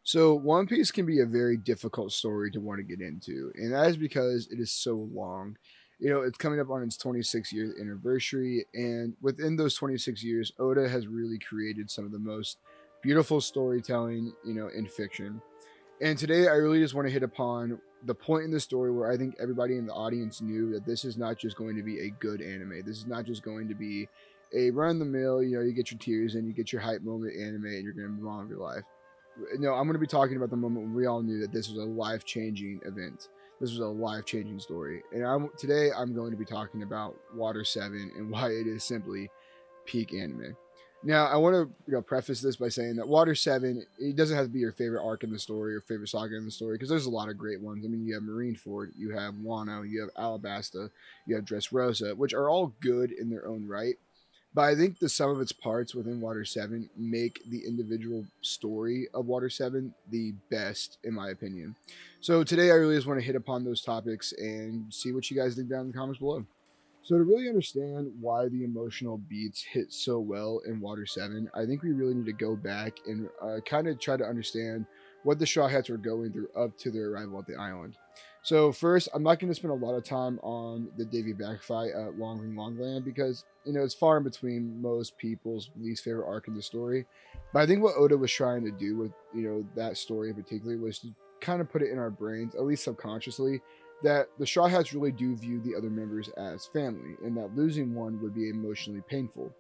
So One Piece can be a very difficult story to want to get into, and that is because it is so long. It's coming up on its 26-year anniversary, and within those 26 years, Oda has really created some of the most beautiful storytelling, in fiction. And today, I really just want to hit upon the point in the story where I think everybody in the audience knew that this is not just going to be a good anime. This is not just going to be a run the mill, you get your tears and you get your hype moment anime, and you're going to move on with your life. No, I'm going to be talking about the moment when we all knew that this was a life changing event. This was a life changing story. And today I'm going to be talking about Water 7 and why it is simply peak anime. Now, I want to preface this by saying that Water 7, it doesn't have to be your favorite arc in the story or favorite saga in the story, because there's a lot of great ones. I mean, you have Marineford, you have Wano, you have Alabasta, you have Dressrosa, which are all good in their own right. But I think the sum of its parts within Water 7 make the individual story of Water 7 the best, in my opinion. So today I really just want to hit upon those topics and see what you guys think down in the comments below. So to really understand why the emotional beats hit so well in Water 7, I think we really need to go back and kind of try to understand what the Straw Hats were going through up to their arrival at the island. So first, I'm not going to spend a lot of time on the Davy Back fight at Long Ring Longland because it's far in between most people's least favorite arc in the story. But I think what Oda was trying to do with that story in particular was to kind of put it in our brains, at least subconsciously, that the Straw Hats really do view the other members as family, and that losing one would be emotionally painful.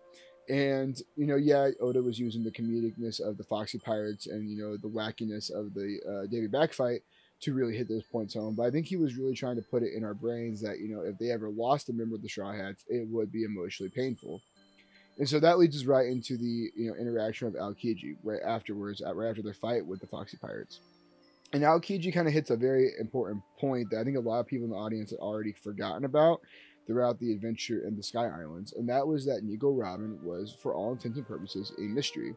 And yeah, Oda was using the comedicness of the Foxy Pirates and the wackiness of the Davy Back fight to really hit those points home. But I think he was really trying to put it in our brains that if they ever lost a member of the Straw Hats, it would be emotionally painful. And so that leads us right into the interaction of Aokij right afterwards, right after their fight with the Foxy Pirates. And Aokiji kind of hits a very important point that I think a lot of people in the audience had already forgotten about throughout the adventure in the Sky Islands, and that was that Nico Robin was, for all intents and purposes, a mystery.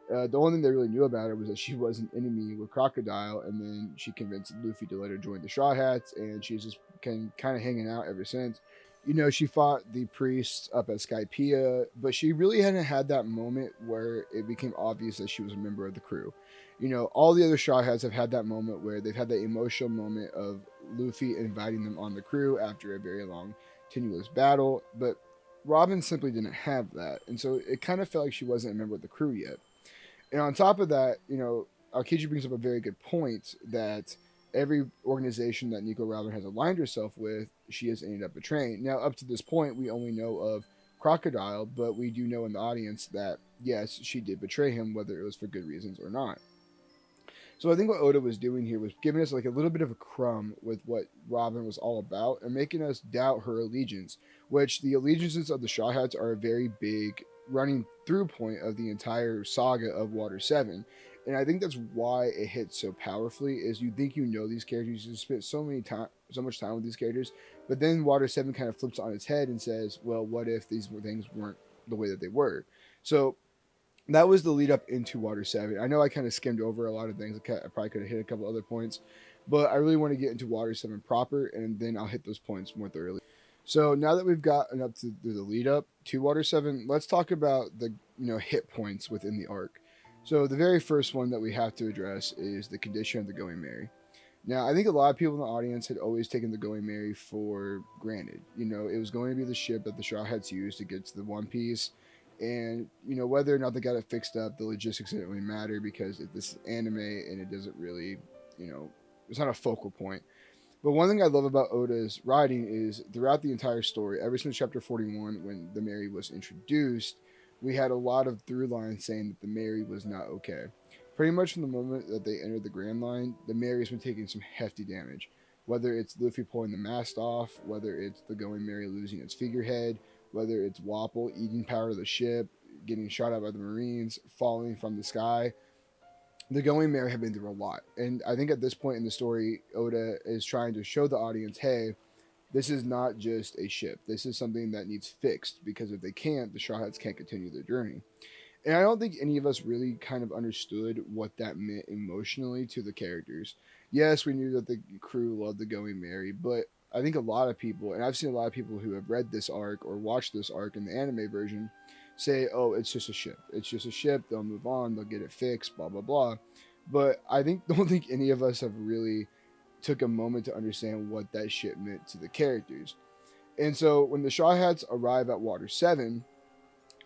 The only thing they really knew about her was that she was an enemy with Crocodile, and then she convinced Luffy to let her join the Straw Hats, and she's just kind of hanging out ever since. She fought the priests up at Skypiea, but she really hadn't had that moment where it became obvious that she was a member of the crew. All the other Straw Hats have had that moment where they've had that emotional moment of Luffy inviting them on the crew after a very long, tenuous battle, but Robin simply didn't have that, and so it kind of felt like she wasn't a member of the crew yet. And on top of that, Aokiji brings up a very good point that every organization that Nico Robin has aligned herself with, she has ended up betraying. Now, up to this point, we only know of Crocodile, but we do know in the audience that yes, she did betray him, whether it was for good reasons or not. So I think what Oda was doing here was giving us like a little bit of a crumb with what Robin was all about and making us doubt her allegiance, which the allegiances of the Straw Hats are a very big running through point of the entire saga of Water 7. And I think that's why it hits so powerfully is you think these characters, you spent so much time with these characters, but then Water 7 kind of flips on its head and says, well, what if these things weren't the way that they were? So that was the lead up into Water 7. I know I kind of skimmed over a lot of things. I probably could have hit a couple other points, but I really want to get into Water 7 proper, and then I'll hit those points more thoroughly. So now that we've gotten up to the lead up to Water 7, let's talk about the hit points within the arc. So the very first one that we have to address is the condition of the Going Merry. Now, I think a lot of people in the audience had always taken the Going Merry for granted. It was going to be the ship that the Straw Hats used to get to the One Piece, and whether or not they got it fixed up, the logistics didn't really matter because this anime and it doesn't really, it's not a focal point. But one thing I love about Oda's writing is throughout the entire story, ever since chapter 41, when the Mary was introduced, we had a lot of through lines saying that the Mary was not okay. Pretty much from the moment that they entered the Grand Line, the Mary's been taking some hefty damage. Whether it's Luffy pulling the mast off, whether it's the Going Mary losing its figurehead, whether it's Wapple eating power of the ship, getting shot at by the Marines, falling from the sky, the Going Mary have been through a lot. And I think at this point in the story, Oda is trying to show the audience, hey, this is not just a ship. This is something that needs fixed because if they can't, the Straw Hats can't continue their journey. And I don't think any of us really kind of understood what that meant emotionally to the characters. Yes, we knew that the crew loved the Going Merry, but I think a lot of people, and I've seen a lot of people who have read this arc or watched this arc in the anime version, say, oh, it's just a ship. It's just a ship. They'll move on. They'll get it fixed, blah, blah, blah. But I think don't think any of us have really took a moment to understand what that shit meant to the characters. And so when the Straw Hats arrive at Water 7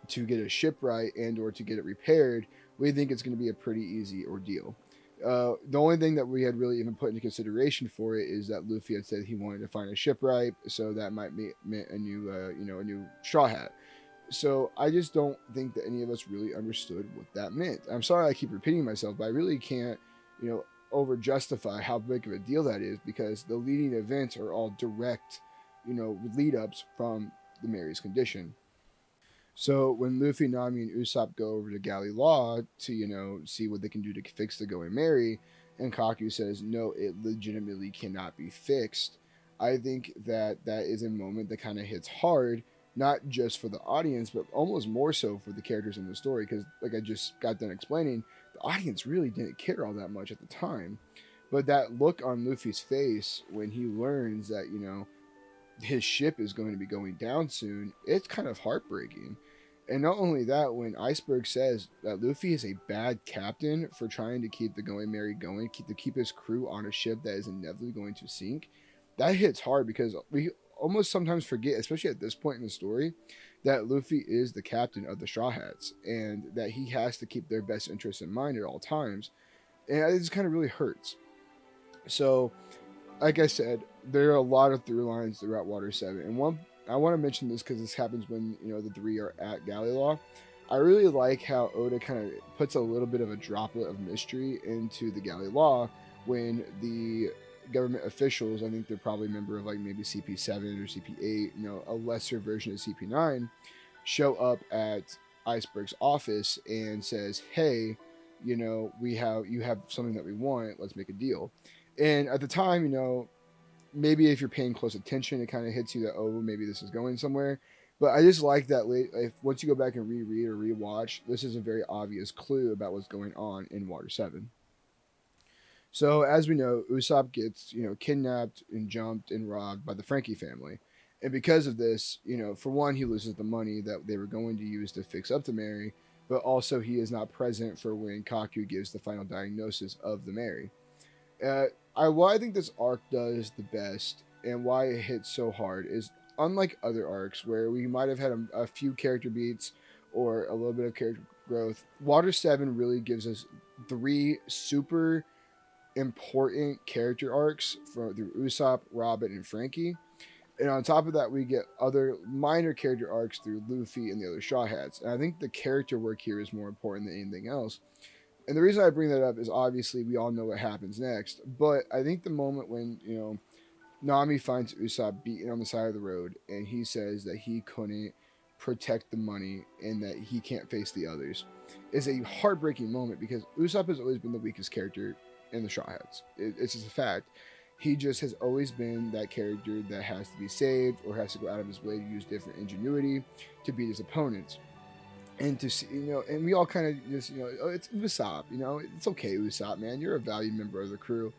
to get a shipwright and or to get it repaired, we think it's going to be a pretty easy ordeal. The only thing that we had really even put into consideration for it is that Luffy had said he wanted to find a shipwright, so that might mean a new, a new Straw Hat. So I just don't think that any of us really understood what that meant. I'm sorry I keep repeating myself, but I really can't, over justify how big of a deal that is because the leading events are all direct, lead ups from the Mary's condition. So when Luffy, Nami, and Usopp go over to Galley Law to, see what they can do to fix the Going Merry, and Kaku says, no, it legitimately cannot be fixed. I think that that is a moment that kind of hits hard, not just for the audience, but almost more so for the characters in the story. Because, like I just got done explaining, the audience really didn't care all that much at the time. But that look on Luffy's face when he learns that, his ship is going to be going down soon, it's kind of heartbreaking. And not only that, when Iceberg says that Luffy is a bad captain for trying to keep the Going Merry going, to keep his crew on a ship that is inevitably going to sink, that hits hard because we almost sometimes forget, especially at this point in the story, that Luffy is the captain of the Straw Hats and that he has to keep their best interests in mind at all times. And it just kind of really hurts. So like I said, there are a lot of through lines throughout Water 7. And one, I want to mention this because this happens when, the three are at Galley Law. I really like how Oda kind of puts a little bit of a droplet of mystery into the Galley Law when the government officials, I think they're probably a member of like maybe CP7 or CP8, a lesser version of CP9, show up at Iceberg's office and says, hey, you have something that we want, let's make a deal. And at the time, maybe if you're paying close attention, it kind of hits you that, oh, maybe this is going somewhere. But I just like that if once you go back and reread or rewatch, this is a very obvious clue about what's going on in Water 7. So as we know, Usopp gets, kidnapped and jumped and robbed by the Frankie family. And because of this, for one, he loses the money that they were going to use to fix up the Mary, but also he is not present for when Kaku gives the final diagnosis of the Mary. Why I think this arc does the best and why it hits so hard is unlike other arcs where we might have had a few character beats or a little bit of character growth. Water 7 really gives us three super important character arcs through Usopp, Robin, and Frankie. And on top of that, we get other minor character arcs through Luffy and the other Straw Hats. And I think the character work here is more important than anything else. And the reason I bring that up is obviously we all know what happens next. But I think the moment when, Nami finds Usopp beaten on the side of the road and he says that he couldn't protect the money and that he can't face the others is a heartbreaking moment because Usopp has always been the weakest character in the Straw Hats. It's just a fact. He just has always been that character that has to be saved or has to go out of his way to use different ingenuity to beat his opponents. And to see, and we all kind of just, oh, it's Usopp, it's okay, Usopp, man, you're a valued member of the crew.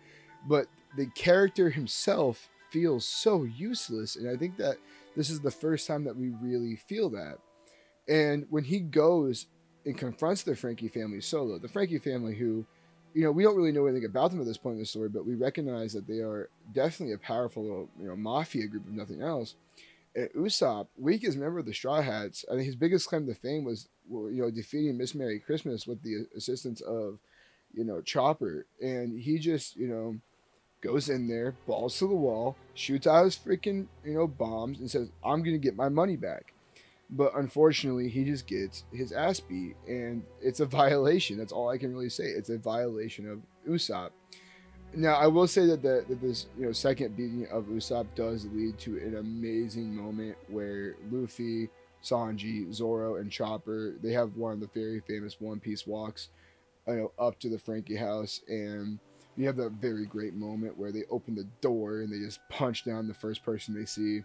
But the character himself feels so useless. And I think that this is the first time that we really feel that. And when he goes and confronts the Frankie family solo, the Frankie family who, we don't really know anything about them at this point in the story, but we recognize that they are definitely a powerful little, mafia group if nothing else. And Usopp, weakest member of the Straw Hats, I think his biggest claim to fame was, defeating Miss Merry Christmas with the assistance of, Chopper. And he just, goes in there, balls to the wall, shoots out his freaking, bombs, and says, I'm going to get my money back. But unfortunately, he just gets his ass beat, and it's a violation. That's all I can really say. It's a violation of Usopp. Now, I will say that this second beating of Usopp does lead to an amazing moment where Luffy, Sanji, Zoro, and Chopper, they have one of the very famous One Piece walks, up to the Frankie house, and you have that very great moment where they open the door and they just punch down the first person they see,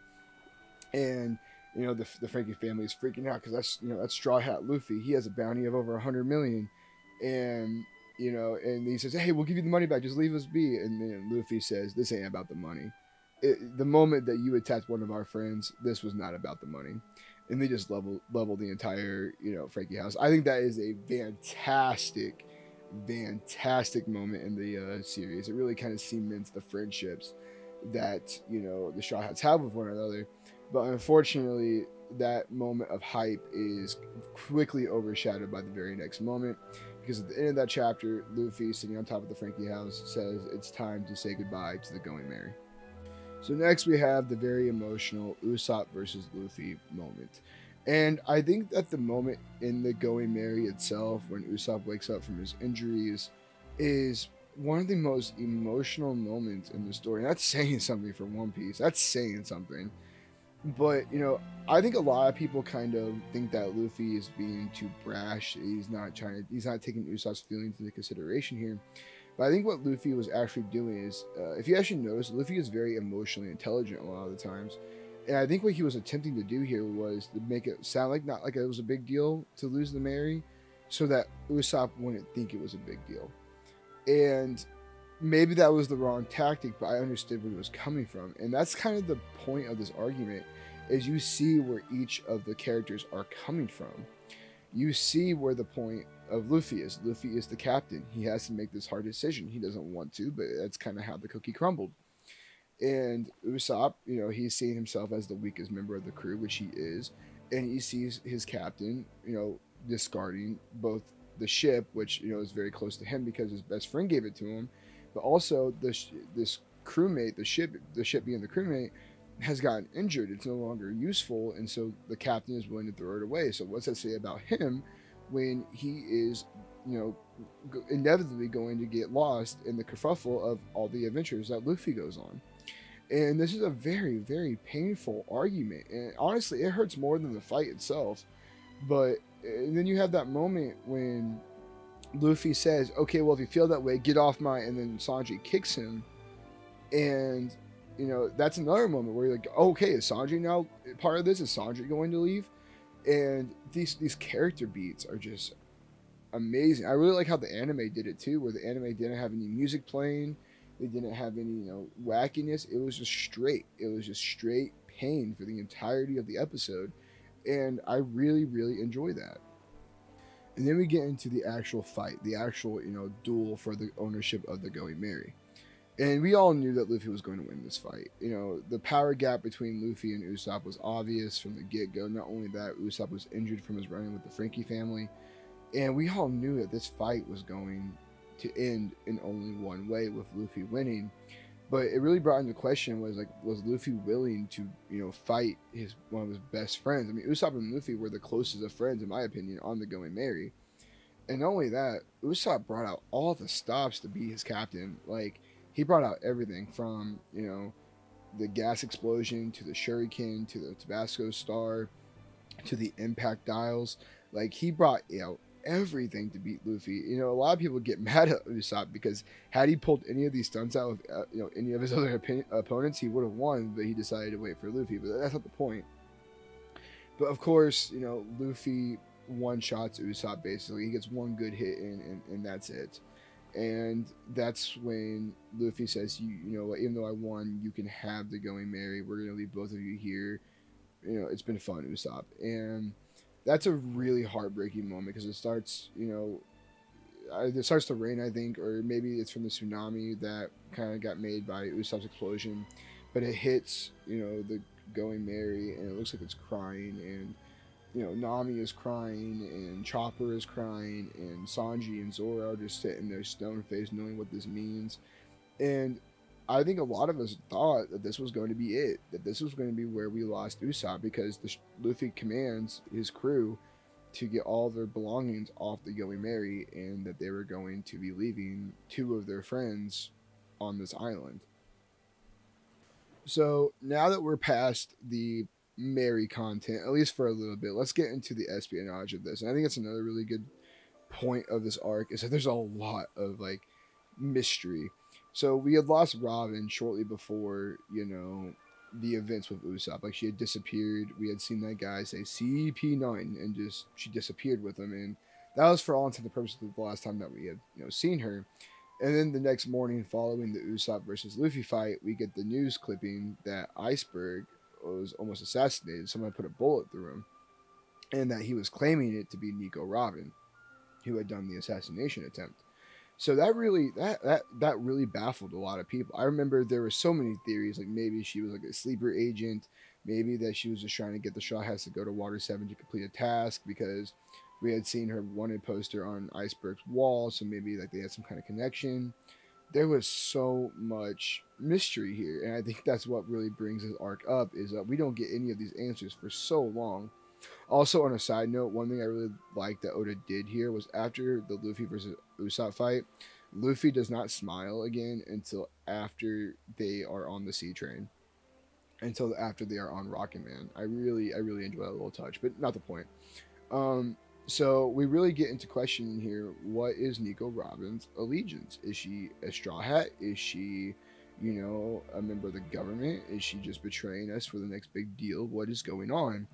and the Frankie family is freaking out because that's Straw Hat Luffy. He has a bounty of over 100 million, and and he says, hey, we'll give you the money back, just leave us be. And then Luffy says, this ain't about the money. The moment that you attacked one of our friends, this was not about the money. And they just level the entire, Frankie house. I think that is a fantastic fantastic moment in the series. It really kind of cements the friendships that the Straw Hats have with one another. But unfortunately, that moment of hype is quickly overshadowed by the very next moment, because at the end of that chapter, Luffy, sitting on top of the Frankie house, says it's time to say goodbye to the Going Merry. So next we have the very emotional Usopp versus Luffy moment. And I think that the moment in the Going Merry itself, when Usopp wakes up from his injuries, is one of the most emotional moments in the story. And that's saying something for One Piece. That's saying something. But, I think a lot of people kind of think that Luffy is being too brash. He's not taking Usopp's feelings into consideration here. But I think what Luffy was actually doing is, if you actually notice, Luffy is very emotionally intelligent a lot of the times. And I think what he was attempting to do here was to make it sound like not like it was a big deal to lose the Mary, so that Usopp wouldn't think it was a big deal. And maybe that was the wrong tactic, but I understood where he was coming from. And that's kind of the point of this argument, is you see where each of the characters are coming from. You see where the point of Luffy is. Luffy is the captain. He has to make this hard decision. He doesn't want to, but that's kind of how the cookie crumbled. And Usopp, he's seeing himself as the weakest member of the crew, which he is, and he sees his captain, discarding both the ship, which is very close to him because his best friend gave it to him, but also this crewmate, the ship being the crewmate, has gotten injured. It's no longer useful, and so the captain is willing to throw it away. So what's that say about him when he is, inevitably going to get lost in the kerfuffle of all the adventures that Luffy goes on? And this is a very, very painful argument. And honestly, it hurts more than the fight itself. But and then you have that moment when Luffy says, okay, well, if you feel that way, get off my. And then Sanji kicks him. And, that's another moment where you're like, okay, is Sanji now part of this? Is Sanji going to leave? And these character beats are just amazing. I really like how the anime did it too, where the anime didn't have any music playing. They didn't have any, wackiness. It was just straight. It was just straight pain for the entirety of the episode. And I really, really enjoy that. And then we get into the actual fight, the actual, duel for the ownership of the Going Merry. And we all knew that Luffy was going to win this fight. The power gap between Luffy and Usopp was obvious from the get-go. Not only that, Usopp was injured from his run-in with the Frankie family. And we all knew that this fight was going to end in only one way, with Luffy winning. But it really brought into question was Luffy willing to fight one of his best friends? I mean, Usopp and Luffy were the closest of friends, in my opinion, on the Going Merry. And not only that, Usopp brought out all the stops to be his captain. Like, he brought out everything from the gas explosion to the shuriken to the Tabasco star to the impact dials. Like, he brought out everything to beat Luffy. A lot of people get mad at Usopp because had he pulled any of these stunts out with any of his other opponents, he would have won. But he decided to wait for Luffy. But that's not the point. But of course, Luffy one shots Usopp. Basically, he gets one good hit in, and that's it. And that's when Luffy says, "You know what? Even though I won, you can have the Going Merry. We're gonna leave both of you here. It's been fun, Usopp." And that's a really heartbreaking moment because it starts to rain, I think, or maybe it's from the tsunami that kind of got made by Usopp's explosion, but it hits the Going Merry, and it looks like it's crying, and Nami is crying, and Chopper is crying, and Sanji and Zoro are just sitting there stone faced, knowing what this means. And I think a lot of us thought that this was going to be it, that this was going to be where we lost Usopp, because Luffy commands his crew to get all their belongings off the Going Merry, and that they were going to be leaving two of their friends on this island. So now that we're past the Merry content, at least for a little bit, let's get into the espionage of this. And I think it's another really good point of this arc, is that there's a lot of mystery. So we had lost Robin shortly before, the events with Usopp. Like, she had disappeared. We had seen that guy say CP9, and just she disappeared with him. And that was, for all intents and purposes, the last time that we had seen her. And then the next morning, following the Usopp versus Luffy fight, we get the news clipping that Iceberg was almost assassinated. Someone put a bullet through him, and that he was claiming it to be Nico Robin, who had done the assassination attempt. So that really baffled a lot of people. I remember there were so many theories, like maybe she was like a sleeper agent, maybe that she was just trying to get the Straw Hats to go to Water 7 to complete a task because we had seen her wanted poster on Iceberg's wall, so maybe like they had some kind of connection. There was so much mystery here, and I think that's what really brings this arc up is that we don't get any of these answers for so long. Also, on a side note, one thing I really liked that Oda did here was after the Luffy versus Usopp fight, Luffy does not smile again until after they are on the sea train, until after they are on Rocket Man. I really enjoy that little touch, but not the point. Um, so we really get into questioning here: what is Nico Robin's allegiance? Is she a Straw Hat? Is she, a member of the government? Is she just betraying us for the next big deal? What is going on?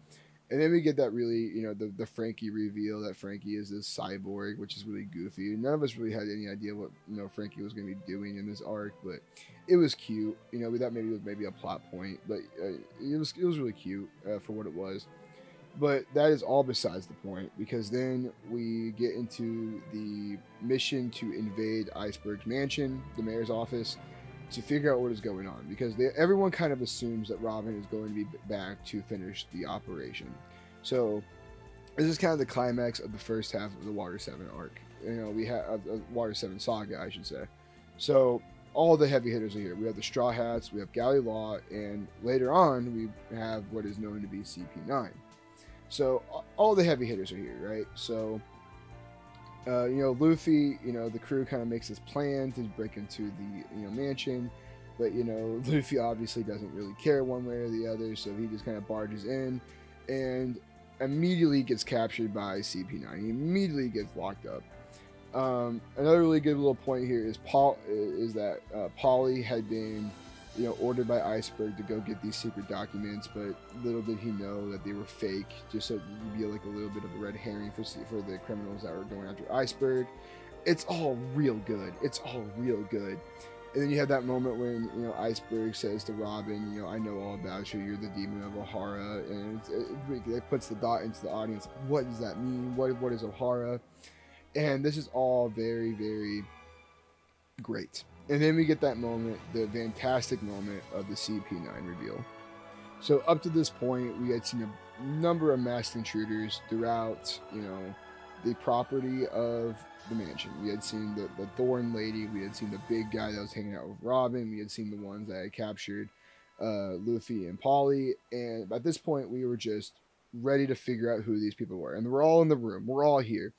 And then we get that really, the Frankie reveal that Frankie is this cyborg, which is really goofy. None of us really had any idea what Frankie was going to be doing in this arc, but it was cute. We thought maybe it was maybe a plot point, but it was really cute for what it was. But that is all besides the point because then we get into the mission to invade Iceberg's mansion, the mayor's office, to figure out what is going on because everyone kind of assumes that Robin is going to be back to finish the operation. So this is kind of the climax of the first half of the Water 7 arc. We have Water 7 saga, I should say. So all the heavy hitters are here. We have the Straw Hats, we have Galley Law, and later on we have what is known to be CP9. So all the heavy hitters are here, right? So Luffy, the crew kind of makes this plan to break into the mansion, but Luffy obviously doesn't really care one way or the other, so he just kind of barges in and immediately gets captured by CP9. He immediately gets locked up. Another really good little point here is that Polly had been ordered by Iceberg to go get these secret documents, but little did he know that they were fake, just so you'd be like a little bit of a red herring for the criminals that were going after Iceberg. It's all real good. It's all real good. And then you have that moment when Iceberg says to Robin, I know all about you. You're the demon of Ohara, and it puts the dot into the audience. What does that mean? What is Ohara? And this is all very, very great. And then we get that moment, the fantastic moment of the CP9 reveal. So up to this point, we had seen a number of masked intruders throughout, the property of the mansion. We had seen the Thorn Lady. We had seen the big guy that was hanging out with Robin. We had seen the ones that had captured Luffy and Polly. And at this point, we were just ready to figure out who these people were. And we're all in the room. We're all here.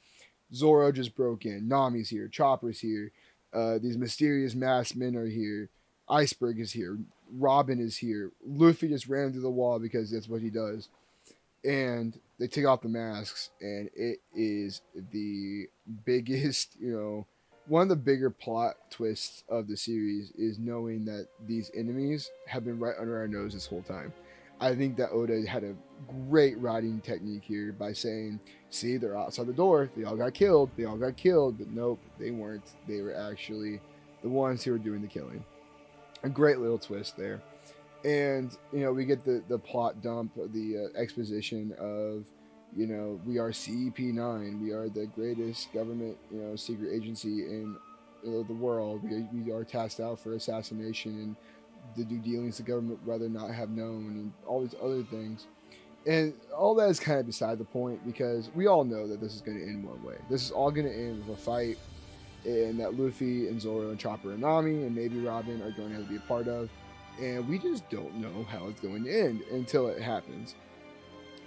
Zoro just broke in. Nami's here. Chopper's here. These mysterious masked men are here. Iceberg is here. Robin is here. Luffy just ran through the wall because that's what he does. And they take off the masks, and it is the biggest, one of the bigger plot twists of the series is knowing that these enemies have been right under our nose this whole time. I think that Oda had a great writing technique here by saying, see, they're outside the door. They all got killed. They all got killed. But nope, they weren't. They were actually the ones who were doing the killing. A great little twist there. And, we get the plot dump, the exposition of, we are CP9. We are the greatest government, secret agency in the world. We are tasked out for assassination and the due dealings the government rather not have known and all these other things. And all that is kind of beside the point because we all know that this is going to end one way. This is all going to end with a fight and that Luffy and Zoro and Chopper and Nami and maybe Robin are going to have to be a part of. And we just don't know how it's going to end until it happens.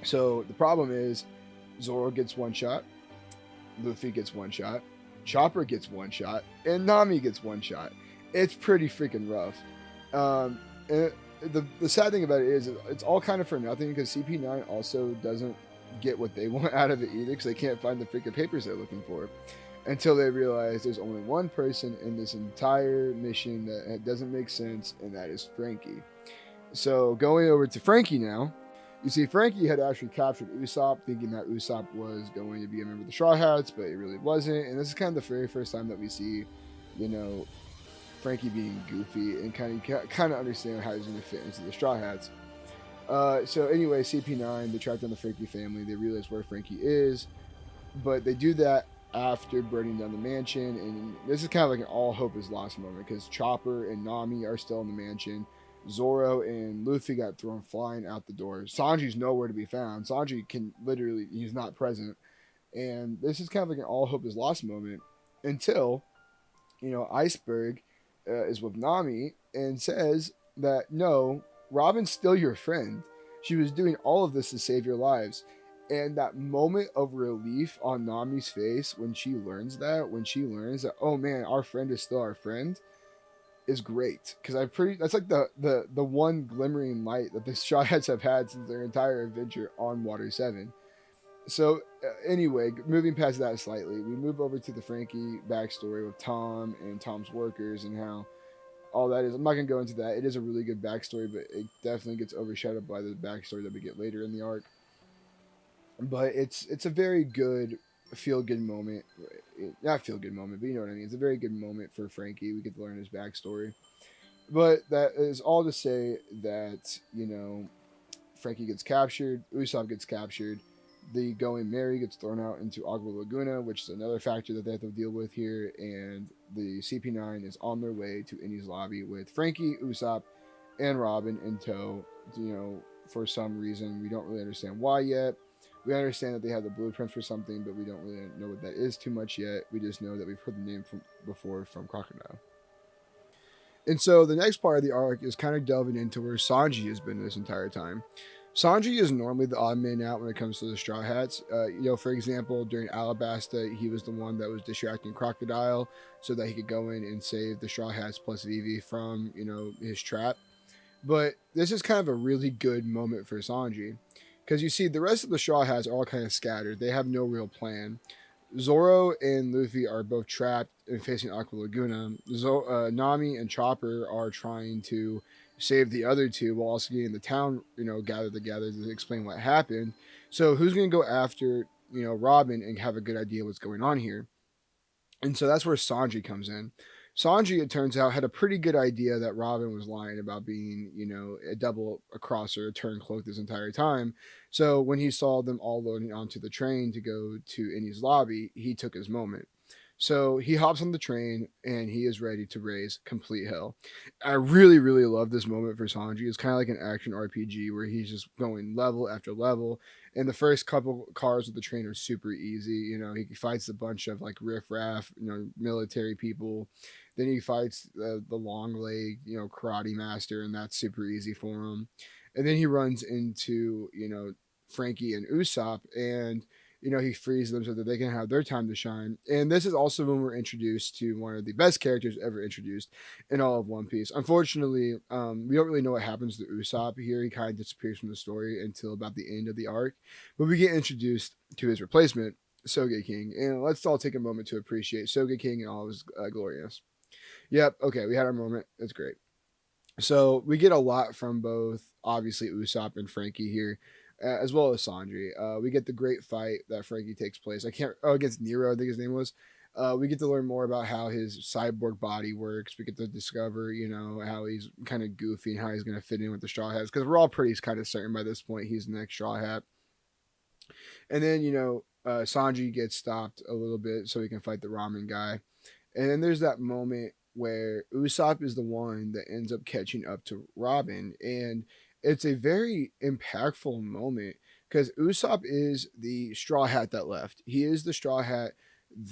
So the problem is Zoro gets one shot, Luffy gets one shot, Chopper gets one shot, and Nami gets one shot. It's pretty freaking rough. And the sad thing about it is it's all kind of for nothing because CP9 also doesn't get what they want out of it either because they can't find the freaking papers they're looking for until they realize there's only one person in this entire mission that doesn't make sense, and that is Frankie. So going over to Frankie now, you see Frankie had actually captured Usopp, thinking that Usopp was going to be a member of the Straw Hats, but it really wasn't. And this is kind of the very first time that we see, Frankie being goofy and kind of understand how he's going to fit into the Straw Hats. So anyway, CP9, they track down the Frankie family. They realize where Frankie is, but they do that after burning down the mansion, and this is kind of like an all hope is lost moment because Chopper and Nami are still in the mansion. Zoro and Luffy got thrown flying out the door. Sanji's nowhere to be found. Sanji can literally, he's not present. And this is kind of like an all hope is lost moment until, Iceberg is with Nami and says that no, Robin's still your friend. She was doing all of this to save your lives. And that moment of relief on Nami's face when she learns that, oh man, our friend is still our friend, is great. Because that's like the one glimmering light that the Straw Hats have had since their entire adventure on Water 7. So anyway, moving past that slightly, we move over to the Frankie backstory with Tom and Tom's workers and how all that is. I'm not gonna go into that. It is a really good backstory, but it definitely gets overshadowed by the backstory that we get later in the arc. But it's a very good feel good moment. Not feel good moment, but you know what I mean. It's a very good moment for Frankie. We get to learn his backstory. But that is all to say that Frankie gets captured, Usopp gets captured, the Going Merry gets thrown out into Agua Laguna, which is another factor that they have to deal with here, and the CP9 is on their way to Enies lobby with Frankie, Usopp, and Robin in tow. For some reason we don't really understand why yet. We understand that they have the blueprints for something, but we don't really know what that is too much yet. We just know that we've heard the name before from Crocodile. And so the next part of the arc is kind of delving into where Sanji has been this entire time. Sanji is normally the odd man out when it comes to the Straw Hats. For example, during Alabasta, he was the one that was distracting Crocodile so that he could go in and save the Straw Hats plus Vivi from, his trap. But this is kind of a really good moment for Sanji. Because you see, the rest of the Straw Hats are all kind of scattered. They have no real plan. Zoro and Luffy are both trapped and facing Aqua Laguna. Nami and Chopper are trying to save the other two while also getting the town, gathered together to explain what happened. So who's going to go after, Robin and have a good idea what's going on here? And so that's where Sanji comes in. Sanji, it turns out, had a pretty good idea that Robin was lying about being, a double crosser, a turncoat this entire time. So when he saw them all loading onto the train to go to Enies lobby, he took his moment. So he hops on the train and he is ready to raise complete hell. I really, really love this moment for Sanji. It's kind of like an action RPG where he's just going level after level. And the first couple cars with the train are super easy. He fights a bunch of like riffraff, military people. Then he fights the long leg, karate master, and that's super easy for him. And then he runs into, Frankie and Usopp, and he frees them so that they can have their time to shine. And this is also when we're introduced to one of the best characters ever introduced in all of One Piece. Unfortunately, we don't really know what happens to Usopp here. He kind of disappears from the story until about the end of the arc. But we get introduced to his replacement, Sogeking. And let's all take a moment to appreciate Sogeking and all of his gloriness. Yep, okay, we had our moment. That's great. So we get a lot from both, obviously, Usopp and Frankie here, as well as Sanji. We get the great fight that Frankie takes place. Against Nero, I think his name was. We get to learn more about how his cyborg body works. We get to discover, how he's kind of goofy and how he's going to fit in with the Straw Hats. Because we're all pretty kind of certain by this point he's the next Straw Hat. And then, Sanji gets stopped a little bit so he can fight the ramen guy. And then there's that moment where Usopp is the one that ends up catching up to Robin. And it's a very impactful moment because Usopp is the Straw Hat that left. He is the Straw Hat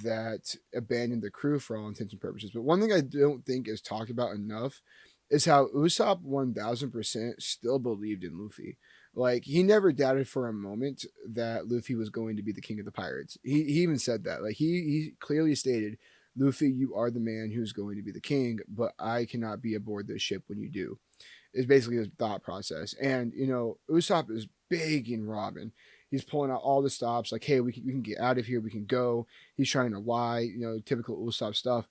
that abandoned the crew for all intents and purposes. But one thing I don't think is talked about enough is how Usopp 1000% still believed in Luffy. Like, he never doubted for a moment that Luffy was going to be the king of the pirates. He even said that. Like, he clearly stated, Luffy, you are the man who's going to be the king, but I cannot be aboard this ship when you do. Is basically his thought process. And, Usopp is begging Robin. He's pulling out all the stops, like, hey, we can get out of here, we can go. He's trying to lie, typical Usopp stuff.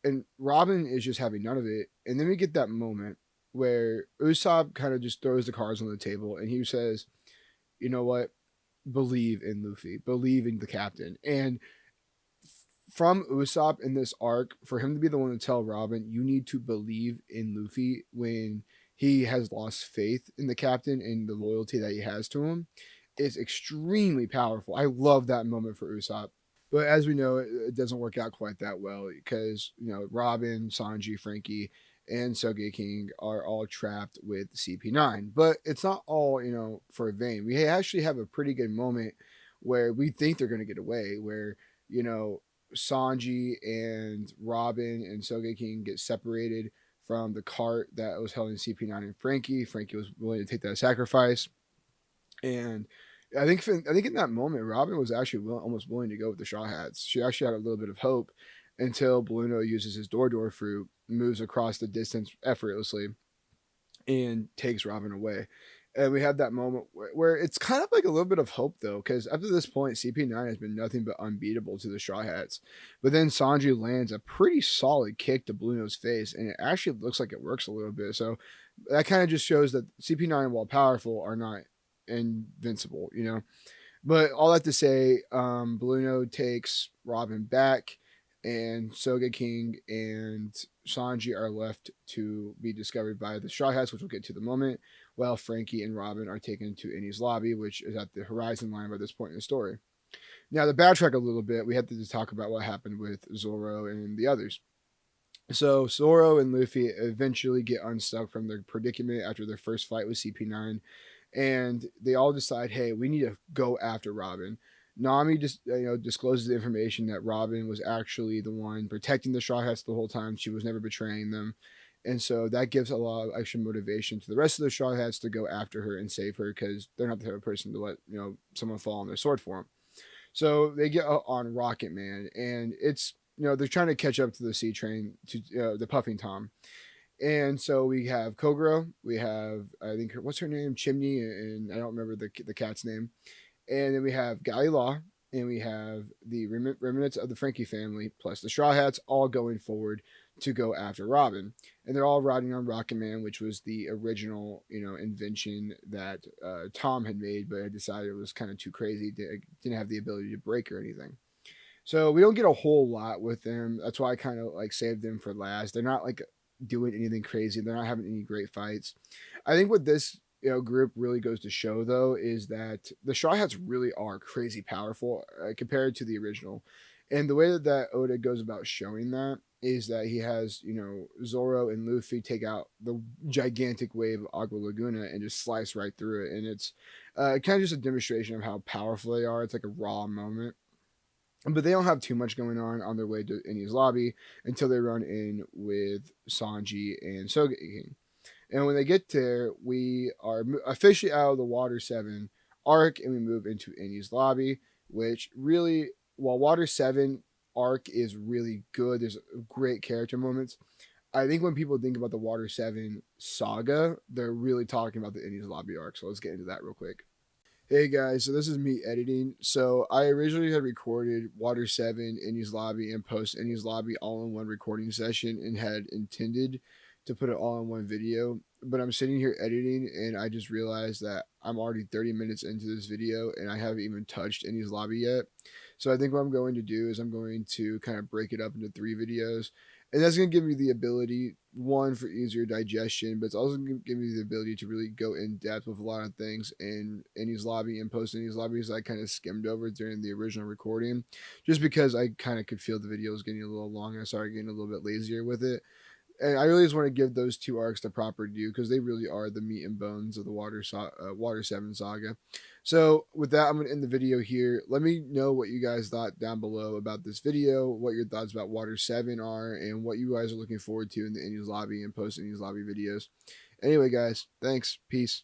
And Robin is just having none of it. And then we get that moment where Usopp kind of just throws the cards on the table and he says, you know what? Believe in Luffy, believe in the captain. And from Usopp in this arc, for him to be the one to tell Robin, you need to believe in Luffy when he has lost faith in the captain and the loyalty that he has to him, is extremely powerful. I love that moment for Usopp. But as we know, it doesn't work out quite that well because Robin, Sanji, Frankie, and Soge King are all trapped with CP9. But it's not all for vain. We actually have a pretty good moment where we think they're going to get away, where you know Sanji and Robin and Soge King get separated from the cart that was holding CP9 and Frankie. Frankie was willing to take that sacrifice, and I think in that moment, Robin was actually almost willing to go with the Straw Hats. She actually had a little bit of hope until Bluno uses his door fruit, moves across the distance effortlessly, and takes Robin away. And we have that moment where it's kind of like a little bit of hope though, because up to this point, CP9 has been nothing but unbeatable to the Straw Hats. But then Sanji lands a pretty solid kick to Bluno's face, and it actually looks like it works a little bit. So that kind of just shows that CP9, while powerful, are not invincible. But all that to say, Bluno takes Robin back, and Soga King and Sanji are left to be discovered by the Straw Hats, which we'll get to the moment, while Frankie and Robin are taken to Enies lobby, which is at the horizon line by this point in the story. Now, to backtrack a little bit, we have to just talk about what happened with Zoro and the others. So Zoro and Luffy eventually get unstuck from their predicament after their first fight with CP9, and they all decide, hey, we need to go after Robin. Nami just discloses the information that Robin was actually the one protecting the Straw Hats the whole time. She was never betraying them, and so that gives a lot of extra motivation to the rest of the Straw Hats to go after her and save her because they're not the type of person to let someone fall on their sword for them. So they get on Rocket Man, and it's they're trying to catch up to the Sea Train to the Puffing Tom. And so we have Kogoro, we have I think what's her name, Chimney, and I don't remember the cat's name. And then we have Gali Law, and we have the remnants of the Frankie family, plus the Straw Hats, all going forward to go after Robin. And they're all riding on Rocket Man, which was the original, invention that Tom had made, but had decided it was kind of too crazy. Didn't have the ability to break or anything. So we don't get a whole lot with them. That's why I kind of like saved them for last. They're not like doing anything crazy. They're not having any great fights. I think what this group really goes to show though is that the Straw Hats really are crazy powerful compared to the original. And the way that Oda goes about showing that is that he has Zoro and Luffy take out the gigantic wave of Agua Laguna and just slice right through it, and it's kind of just a demonstration of how powerful they are. It's like a raw moment, but they don't have too much going on their way to Enies lobby until they run in with Sanji and Soge King. And when they get there, we are officially out of the Water 7 arc, and we move into Enies lobby, which really, while Water 7 arc is really good, there's great character moments. I think when people think about the Water 7 saga, they're really talking about the Enies lobby arc. So let's get into that real quick. Hey guys, so this is me editing. So I originally had recorded Water 7, Enies Lobby, and Post Enies Lobby all in one recording session and had intended to put it all in one video. But I'm sitting here editing and I just realized that I'm already 30 minutes into this video and I haven't even touched Enies Lobby yet. So I think what I'm going to do is I'm going to kind of break it up into 3 videos. And that's going to give me the ability, one, for easier digestion, but it's also going to give me the ability to really go in depth with a lot of things in Enies lobby and post Enies lobbies I kind of skimmed over during the original recording, just because I kind of could feel the video was getting a little long and I started getting a little bit lazier with it. And I really just want to give those 2 arcs the proper due because they really are the meat and bones of the Water 7 saga. So with that, I'm going to end the video here. Let me know what you guys thought down below about this video, what your thoughts about Water 7 are, and what you guys are looking forward to in the Enies lobby and post Enies lobby videos. Anyway, guys, thanks. Peace.